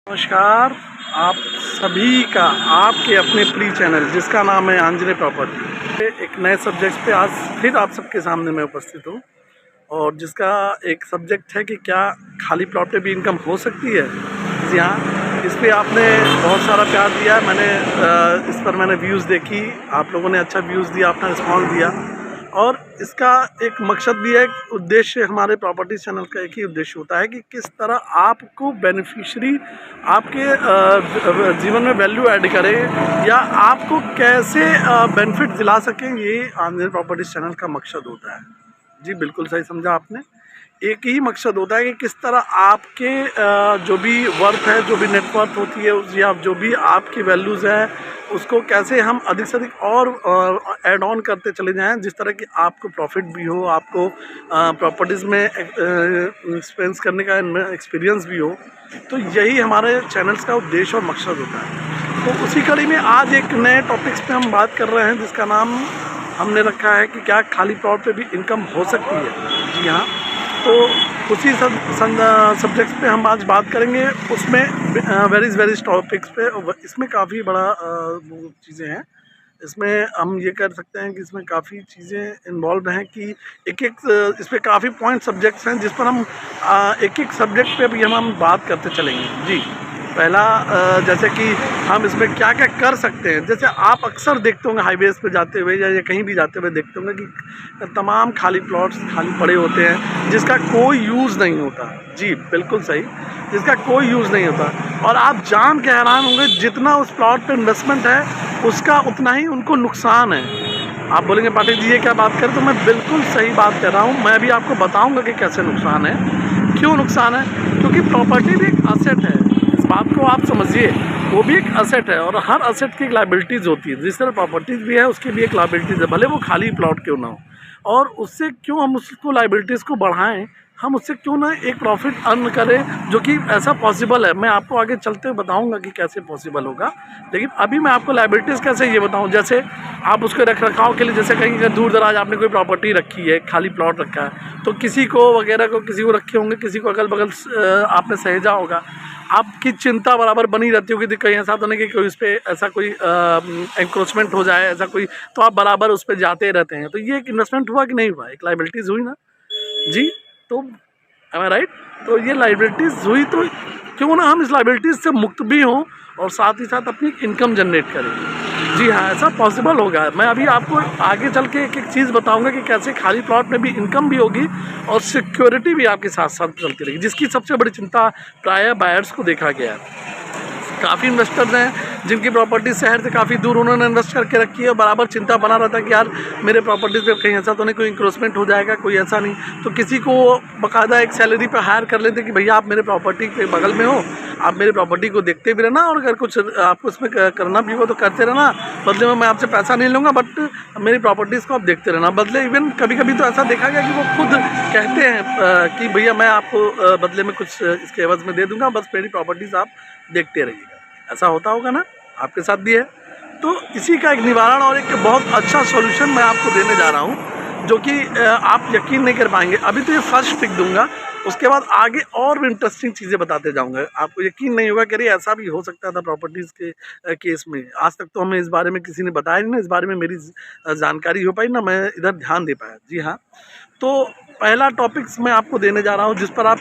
नमस्कार। आप सभी का आपके अपने प्री चैनल जिसका नाम है आंजनेय प्रॉपर्टी, एक नए सब्जेक्ट पे आज फिर आप सबके सामने मैं उपस्थित हूँ और जिसका एक सब्जेक्ट है कि क्या खाली प्लॉट पे भी इनकम हो सकती है। जी हाँ, इस पर आपने बहुत सारा प्यार दिया। इस पर मैंने व्यूज़ देखी, आप लोगों ने अच्छा व्यूज़ दिया, अपना रिस्पॉन्स दिया और इसका एक मकसद भी है। उद्देश्य हमारे प्रॉपर्टी चैनल का एक ही उद्देश्य होता है कि किस तरह आपको बेनिफिशियरी आपके जीवन में वैल्यू ऐड करे या आपको कैसे बेनिफिट दिला सकें, ये आंजनेय प्रॉपर्टी चैनल का मकसद होता है। जी बिल्कुल सही समझा आपने। एक ही मकसद होता है कि किस तरह आपके जो भी वर्थ है, जो भी नेटवर्थ होती है या जो भी आपकी वैल्यूज़ है, उसको कैसे हम अधिक से अधिक और ऐड ऑन करते चले जाएं, जिस तरह की आपको प्रॉफिट भी हो, आपको प्रॉपर्टीज़ में एक्सपेंस करने का एक्सपीरियंस भी हो। तो यही हमारे चैनल्स का उद्देश्य और मकसद होता है। तो उसी कड़ी में आज एक नए टॉपिक्स पे हम बात कर रहे हैं जिसका नाम हमने रखा है कि क्या खाली प्लॉट पे भी इनकम हो सकती है। जी हाँ, तो उसी सब्जेक्ट्स पे हम आज बात करेंगे। उसमें वेरीज टॉपिक्स पे, इसमें काफ़ी बड़ा वो चीज़ें हैं। इसमें हम ये कर सकते हैं कि इसमें काफ़ी चीज़ें इन्वॉल्व हैं कि इस पर काफ़ी पॉइंट सब्जेक्ट्स हैं जिस पर हम एक एक सब्जेक्ट पे भी हम बात करते चलेंगे। जी, पहला जैसे कि हम इसमें क्या क्या कर सकते हैं। जैसे आप अक्सर देखते होंगे हाईवेज़ पे जाते हुए या कहीं भी जाते हुए देखते होंगे कि तमाम खाली प्लॉट्स खाली पड़े होते हैं जिसका कोई यूज़ नहीं होता। जी बिल्कुल सही, जिसका कोई यूज़ नहीं होता। और आप जान के हैरान होंगे जितना उस प्लॉट पे इन्वेस्टमेंट है उसका उतना ही उनको नुकसान है। आप बोलेंगे पाटिल जी ये क्या बात करें, तो मैं बिल्कुल सही बात कर रहा हूँ। मैं भी आपको बताऊँगा कि कैसे नुकसान है, क्यों नुकसान है। क्योंकि प्रॉपर्टी भी एक असेट है, बात को आप समझिए। वो भी एक असेट है और हर असेट की एक लायबिलिटीज़ होती है। जिस तरह प्रॉपर्टीज़ भी है उसकी भी एक लायबिलिटीज़ है, भले वो खाली प्लॉट क्यों ना हो। और उससे क्यों हम उसको लायबिलिटीज़ को बढ़ाएं, हम उससे क्यों ना एक प्रॉफिट अर्न करें, जो कि ऐसा पॉसिबल है। मैं आपको आगे चलते हुए बताऊंगा कि कैसे पॉसिबल होगा, लेकिन अभी मैं आपको लायबिलिटीज़ कैसे ये बताऊं। जैसे आप उसके रख रखाव के लिए, जैसे कहीं दूर दराज आपने कोई प्रॉपर्टी रखी है, खाली प्लॉट रखा है, तो किसी को रखे होंगे, किसी को अगल बगल आपने सहेजा होगा। आपकी चिंता बराबर बनी रहती होगी कि कहीं ऐसा तो नहीं कि कोई उस पर ऐसा कोई एंक्रोचमेंट हो जाए, ऐसा कोई, तो आप बराबर उस पर जाते रहते हैं। तो ये एक इन्वेस्टमेंट हुआ कि नहीं हुआ, एक लायबिलिटीज़ हुई ना। जी, तो एम आई राइट। तो ये लायबिलिटीज़ हुई, तो क्यों ना हम इस लायबिलिटीज़ से मुक्त भी हों और साथ ही साथ अपनी इनकम जनरेट करें। जी हाँ, ऐसा पॉसिबल होगा। मैं अभी आपको आगे चल के एक एक चीज़ बताऊंगा कि कैसे खाली प्लॉट में भी इनकम भी होगी और सिक्योरिटी भी आपके साथ साथ चलती रहेगी, जिसकी सबसे बड़ी चिंता प्रायः बायर्स को देखा गया है। काफ़ी इन्वेस्टर्स हैं जिनकी प्रॉपर्टी शहर से काफ़ी दूर उन्होंने इन्वेस्ट करके रखी है और बराबर चिंता बना रहता है कि यार मेरे प्रॉपर्टीज़ पे कहीं ऐसा तो नहीं कोई इंक्रोचमेंट हो जाएगा, कोई ऐसा नहीं। तो किसी को बाकायदा एक सैलरी पे हायर कर लेते कि भैया आप मेरे प्रॉपर्टी के बगल में हो, आप मेरी प्रॉपर्टी को देखते भी रहना और अगर कुछ आपको इसमें करना भी हो तो करते रहना, बदले में मैं आपसे पैसा नहीं लूँगा, बट मेरी प्रॉपर्टीज़ को आप देखते रहना। बदले इवन कभी कभी तो ऐसा देखा गया कि वो खुद कहते हैं कि भैया मैं आपको बदले में कुछ इसके एवज़ में दे दूँगा, बस मेरी प्रॉपर्टीज़ आप देखते रहिएगा। ऐसा होता होगा ना, आपके साथ भी है। तो इसी का एक निवारण और एक बहुत अच्छा सॉल्यूशन मैं आपको देने जा रहा हूँ, जो कि आप यकीन नहीं कर पाएंगे। अभी तो ये फर्स्ट टिक दूंगा, उसके बाद आगे और भी इंटरेस्टिंग चीज़ें बताते जाऊंगा। आपको यकीन नहीं होगा कि अरे ऐसा भी हो सकता था प्रॉपर्टीज़ के केस में। आज तक तो हमें इस बारे में किसी ने बताया नहीं ना, इस बारे में मेरी जानकारी हो पाई ना, मैं इधर ध्यान दे पाया। जी हाँ, तो पहला टॉपिक्स मैं आपको देने जा रहा हूँ जिस पर आप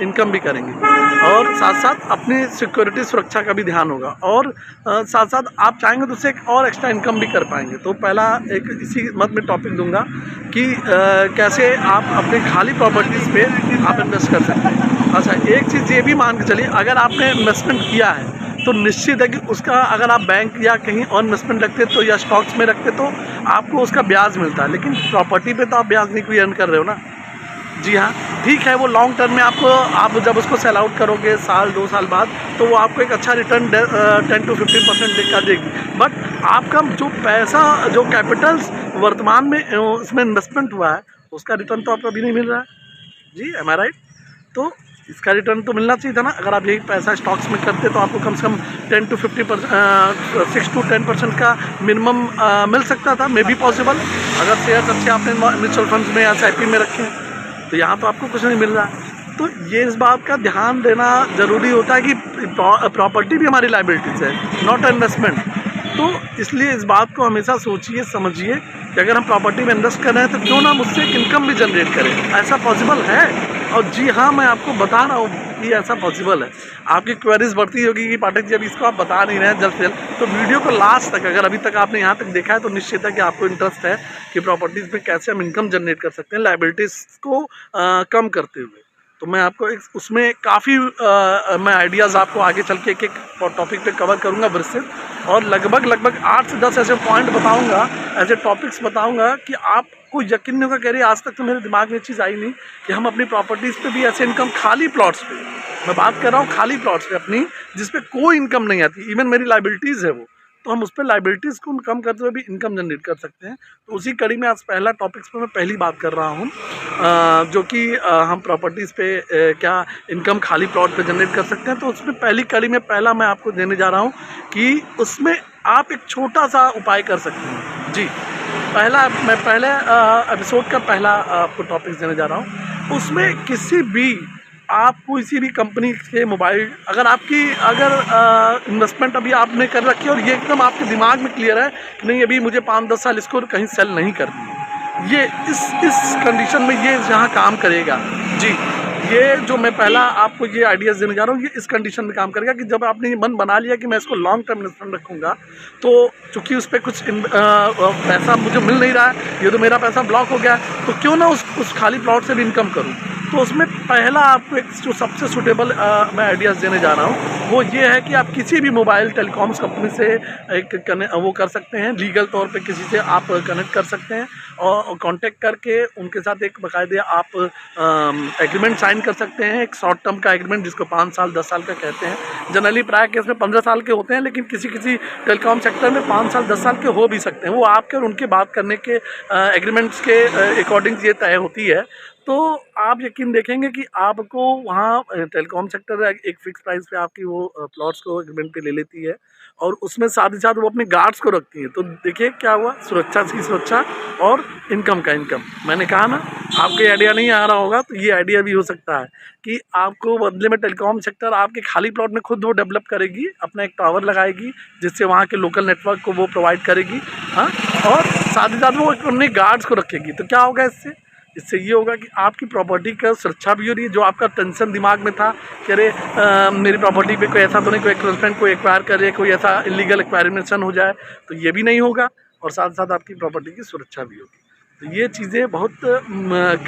इनकम भी करेंगे और साथ साथ अपनी सिक्योरिटी सुरक्षा का भी ध्यान होगा और साथ साथ आप चाहेंगे तो उससे एक और एक्स्ट्रा इनकम भी कर पाएंगे। तो पहला एक इसी मत में टॉपिक दूंगा कि कैसे आप अपने खाली प्रॉपर्टीज़ पे आप इन्वेस्ट कर सकते हैं। अच्छा, एक चीज़ ये भी मान के चलिए, अगर आपने इन्वेस्टमेंट किया है तो निश्चित है कि उसका अगर आप बैंक या कहीं और इन्वेस्टमेंट रखते तो या स्टॉक्स में रखते तो आपको उसका ब्याज मिलता है, लेकिन प्रॉपर्टी पे तो आप ब्याज नहीं कोई अर्न कर रहे हो ना। जी हाँ, ठीक है, वो लॉन्ग टर्म में आपको, आप जब उसको सेल आउट करोगे साल 2 साल बाद, तो वो आपको एक अच्छा रिटर्न 10 to 15% का देगी। बट आपका जो पैसा, जो कैपिटल्स वर्तमान में इसमें इन्वेस्टमेंट हुआ है, उसका रिटर्न तो आपको अभी नहीं मिल रहा है। जी एम आई राइट। तो इसका रिटर्न तो मिलना चाहिए था ना। अगर आप यही पैसा स्टॉक्स में करते तो आपको कम से कम 10 to 50%, 6 to 10% का मिनिमम मिल सकता था, मे बी पॉसिबल। अगर शेयर अच्छे आपने म्यूचुअल फंड्स में या SIP में रखे हैं, तो यहाँ तो आपको कुछ नहीं मिल रहा है। तो ये इस बात का ध्यान देना ज़रूरी होता है कि प्रॉपर्टी भी हमारी लायबिलिटीज़ है, नॉट इन्वेस्टमेंट। तो इसलिए इस बात को हमेशा सोचिए समझिए कि अगर हम प्रॉपर्टी में इन्वेस्ट कर रहे हैं तो क्यों ना हम उससे एक इनकम भी जनरेट करें। ऐसा पॉसिबल है, और जी हाँ, मैं आपको बता रहा हूँ कि ऐसा पॉसिबल है। आपकी क्वेरीज बढ़ती होगी कि पाठक जी अभी इसको आप बता नहीं रहे हैं जल्द से जल्द, तो वीडियो को लास्ट तक, अगर अभी तक आपने यहाँ तक देखा है तो निश्चित है कि आपको इंटरेस्ट है कि प्रॉपर्टीज़ में कैसे हम इनकम जनरेट कर सकते हैं लायबिलिटीज़ को कम करते हुए। तो मैं आपको एक उसमें काफ़ी मैं आइडियाज़ आपको आगे चल के एक टॉपिक पे कवर करूँगा विस्तृत, और लगभग 8 से 10 ऐसे पॉइंट बताऊँगा, ऐसे टॉपिक्स बताऊँगा कि आपको यकीन नहीं होगा। कह रही आज तक तो मेरे दिमाग में ये चीज़ आई नहीं कि हम अपनी प्रॉपर्टीज़ पे भी ऐसे इनकम, खाली प्लॉट्स पे, मैं बात कर रहा हूँ खाली प्लॉट्स पे अपनी, जिस पे कोई इनकम नहीं आती, इवन मेरी लायबिलिटीज़ है वो, तो हम उस पर लायबिलिटीज़ को कम करते हुए भी इनकम जनरेट कर सकते हैं। तो उसी कड़ी में आज पहला टॉपिक्स पे मैं पहली बात कर रहा हूँ, जो कि हम प्रॉपर्टीज़ पे क्या इनकम खाली प्लॉट पे जनरेट कर सकते हैं। तो उसमें पहली कड़ी में पहला मैं आपको देने जा रहा हूँ कि उसमें आप एक छोटा सा उपाय कर सकते हैं। जी, मैं पहले एपिसोड का पहला आपको टॉपिक्स देने जा रहा हूँ। उसमें किसी भी आप किसी भी कंपनी के मोबाइल, अगर इन्वेस्टमेंट अभी आपने कर रखी है और ये एकदम आपके दिमाग में क्लियर है कि नहीं अभी मुझे 5-10 साल इसको कहीं सेल नहीं करनी है, ये इस कंडीशन में ये जहाँ काम करेगा। जी, ये जो मैं पहला आपको ये आइडियाज़ देने जा रहा हूँ, ये इस कंडीशन में काम करेगा कि जब आपने ये मन बना लिया कि मैं इसको लॉन्ग टर्म इन्वेस्टमेंट रखूँगा, तो चूँकि उस पर कुछ पैसा मुझे मिल नहीं रहा है, ये तो मेरा पैसा ब्लॉक हो गया, तो क्यों ना उस खाली प्लॉट से भी इनकम करूँ। तो उसमें पहला आपको एक जो सबसे सूटेबल मैं आइडियाज़ देने जा रहा हूँ वो ये है कि आप किसी भी मोबाइल टेलीकॉम्स कंपनी से वो कर सकते हैं, लीगल तौर पे किसी से आप कनेक्ट कर सकते हैं और कांटेक्ट करके उनके साथ एक बाकायदे आप एग्रीमेंट साइन कर सकते हैं, एक शॉर्ट टर्म का एग्रीमेंट जिसको 5 साल 10 साल का कहते हैं। जनरली प्राय केस में 15 साल के होते हैं, लेकिन किसी टेलीकॉम सेक्टर में 5 साल 10 साल के हो भी सकते हैं। वो आपके और उनके बात करने के एग्रीमेंट्स के अकॉर्डिंग ये तय होती है। तो आप यकीन देखेंगे कि आपको वहाँ टेलीकॉम सेक्टर एक फ़िक्स प्राइस पे आपकी वो प्लॉट्स को एग्रीमेंट पे ले लेती है, और उसमें साथ ही साथ वो अपने गार्ड्स को रखती है। तो देखिए क्या हुआ, सुरक्षा की सुरक्षा और इनकम का इनकम। मैंने कहा ना, आपको आइडिया नहीं आ रहा होगा तो ये आइडिया भी हो सकता है कि आपको बदले में टेलीकॉम सेक्टर आपके खाली प्लॉट में खुद वो डेवलप करेगी, अपना एक टावर लगाएगी जिससे वहाँ के लोकल नेटवर्क को वो प्रोवाइड करेगी। हाँ, और साथ ही साथ वो अपने गार्ड्स को रखेगी। तो क्या होगा इससे ये होगा कि आपकी प्रॉपर्टी का सुरक्षा भी हो रही है। जो आपका टेंशन दिमाग में था कि अरे मेरी प्रॉपर्टी पे कोई ऐसा तो नहीं, कोई एक्सपेंट कोई एक्वायर करे, कोई ऐसा इलीगल एक्वायरमेंशन हो जाए, तो ये भी नहीं होगा, और साथ साथ आपकी प्रॉपर्टी की सुरक्षा भी होगी। तो ये चीज़ें बहुत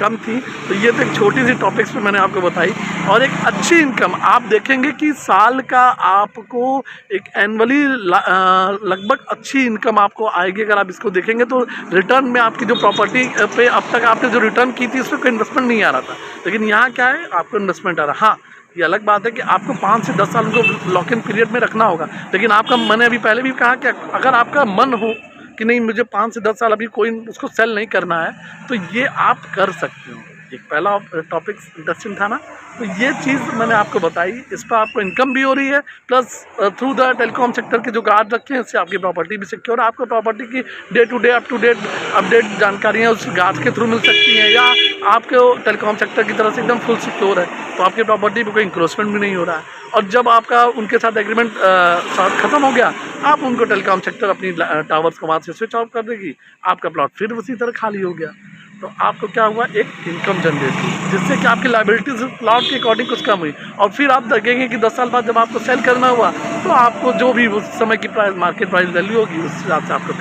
कम थी। तो ये तो एक छोटी सी टॉपिक्स पे मैंने आपको बताई, और एक अच्छी इनकम आप देखेंगे कि साल का आपको एक एनुअली लगभग अच्छी इनकम आपको आएगी। अगर आप इसको देखेंगे तो रिटर्न में आपकी जो प्रॉपर्टी पे अब तक आपने जो रिटर्न की थी उसमें कोई इन्वेस्टमेंट नहीं आ रहा था, लेकिन यहाँ क्या है, आपको इन्वेस्टमेंट आ रहा है। हाँ, ये अलग बात है कि आपको 5 से 10 साल को लॉक इन पीरियड में रखना होगा, लेकिन आपका, मैंने अभी पहले भी कहा कि अगर आपका मन हो कि नहीं मुझे 5 से 10 साल अभी कोई उसको सेल नहीं करना है, तो ये आप कर सकते हो। एक पहला टॉपिक इंटरेस्टिंग था ना, तो ये चीज़ मैंने आपको बताई। इस पर आपको इनकम भी हो रही है, plus through the telecom sector के जो गार्ड रखे हैं इससे आपकी प्रॉपर्टी भी सिक्योर है। आपको प्रॉपर्टी की डे टू डे अपडेट जानकारियाँ उस गार्ड के थ्रू मिल सकती हैं, या आपके टेलीकॉम सेक्टर की तरफ से एकदम फुल सिक्योर है, तो आपकी प्रॉपर्टी पर कोई इंक्रोचमेंट भी नहीं हो रहा है। और जब आपका उनके साथ एग्रीमेंट ख़त्म हो गया, आप उनको टेलीकॉम सेक्टर अपनी टावर्स को वहाँ से स्विच ऑफ कर देगी, आपका प्लॉट फिर उसी तरह खाली हो गया। तो आपको क्या हुआ, एक इनकम जनरेट हुई, जिससे कि आपकी लायबिलिटीज प्लॉट के अकॉर्डिंग कुछ कम हुई। और फिर आप देखेंगे कि 10 साल बाद जब आपको सेल करना हुआ, तो आपको जो भी उस समय की प्राइस, मार्केट प्राइस वैल्यू होगी, उस हिसाब से आपको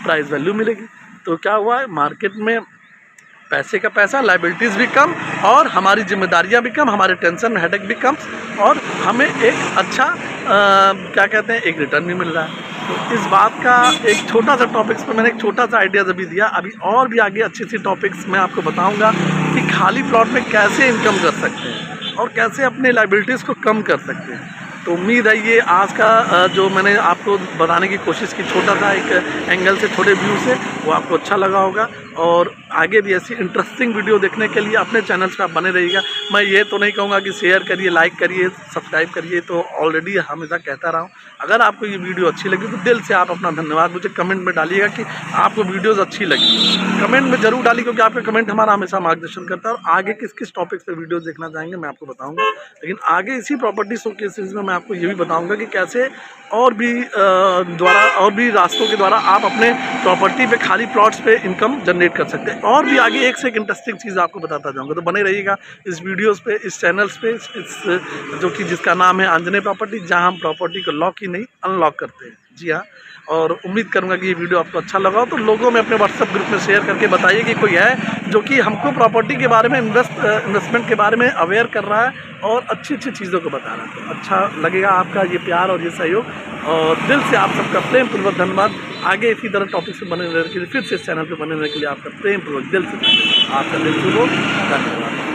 प्राइस वैल्यू मिलेगी। तो क्या हुआ, मार्केट में पैसे का पैसा, लायबिलिटीज़ भी कम, और हमारी जिम्मेदारियां भी कम, हमारे टेंशन हेडेक भी कम, और हमें एक अच्छा क्या कहते हैं, एक रिटर्न भी मिल रहा है। तो इस बात का एक छोटा सा टॉपिक्स पे मैंने एक छोटा सा आइडिया अभी दिया। अभी और भी आगे अच्छी सी टॉपिक्स मैं आपको बताऊंगा कि खाली प्लॉट में कैसे इनकम कर सकते हैं और कैसे अपने लायबिलिटीज़ को कम कर सकते हैं। तो उम्मीद है ये आज का जो मैंने आपको बताने की कोशिश की, छोटा सा एक एंगल से, छोटे व्यू से, वो आपको अच्छा लगा होगा। और आगे भी ऐसी इंटरेस्टिंग वीडियो देखने के लिए अपने चैनल्स पे आप बने रहिएगा। मैं ये तो नहीं कहूँगा कि शेयर करिए, लाइक करिए, सब्सक्राइब करिए, तो ऑलरेडी हमेशा कहता रहा हूँ। अगर आपको ये वीडियो अच्छी लगी तो दिल से आप अपना धन्यवाद मुझे कमेंट में डालिएगा कि आपको वीडियोज़ अच्छी लगी। कमेंट में ज़रूर डालिए, क्योंकि आपका कमेंट हमारा हमेशा मार्गदर्शन करता है। और आगे किस किस टॉपिक पर वीडियो देखना चाहेंगे मैं आपको बताऊँगा। लेकिन आगे इसी प्रॉपर्टी शोकेसेस में मैं आपको ये भी बताऊँगा कि कैसे और भी रास्तों के द्वारा आप अपने प्रॉपर्टी पे खाली प्लॉट्स पे इनकम जनरेट कर सकते हैं। और भी आगे एक से एक इंटरेस्टिंग चीज़ आपको बताता जाऊंगा, तो बने रहिएगा इस वीडियोस पे, इस चैनल्स पे, इस जो कि जिसका नाम है आंजनेय प्रॉपर्टी, जहां हम प्रॉपर्टी को लॉक ही नहीं अनलॉक करते हैं। जी हाँ, और उम्मीद करूंगा कि ये वीडियो आपको अच्छा लगा हो, तो लोगों में अपने व्हाट्सएप ग्रुप में शेयर करके बताइए कि कोई है जो कि हमको प्रॉपर्टी के बारे में, इन्वेस्टमेंट के बारे में अवेयर कर रहा है और अच्छी अच्छी चीज़ों को बता रहा है। तो अच्छा लगेगा आपका ये प्यार और ये सहयोग, और दिल से आप सबका प्रेम पूर्वक धन्यवाद। आगे इसी तरह टॉपिक से बने रहने के लिए, फिर से इस चैनल पर बने रहने के लिए आपका प्रेम पूर्वक दिल से आपका दिल से धन्यवाद।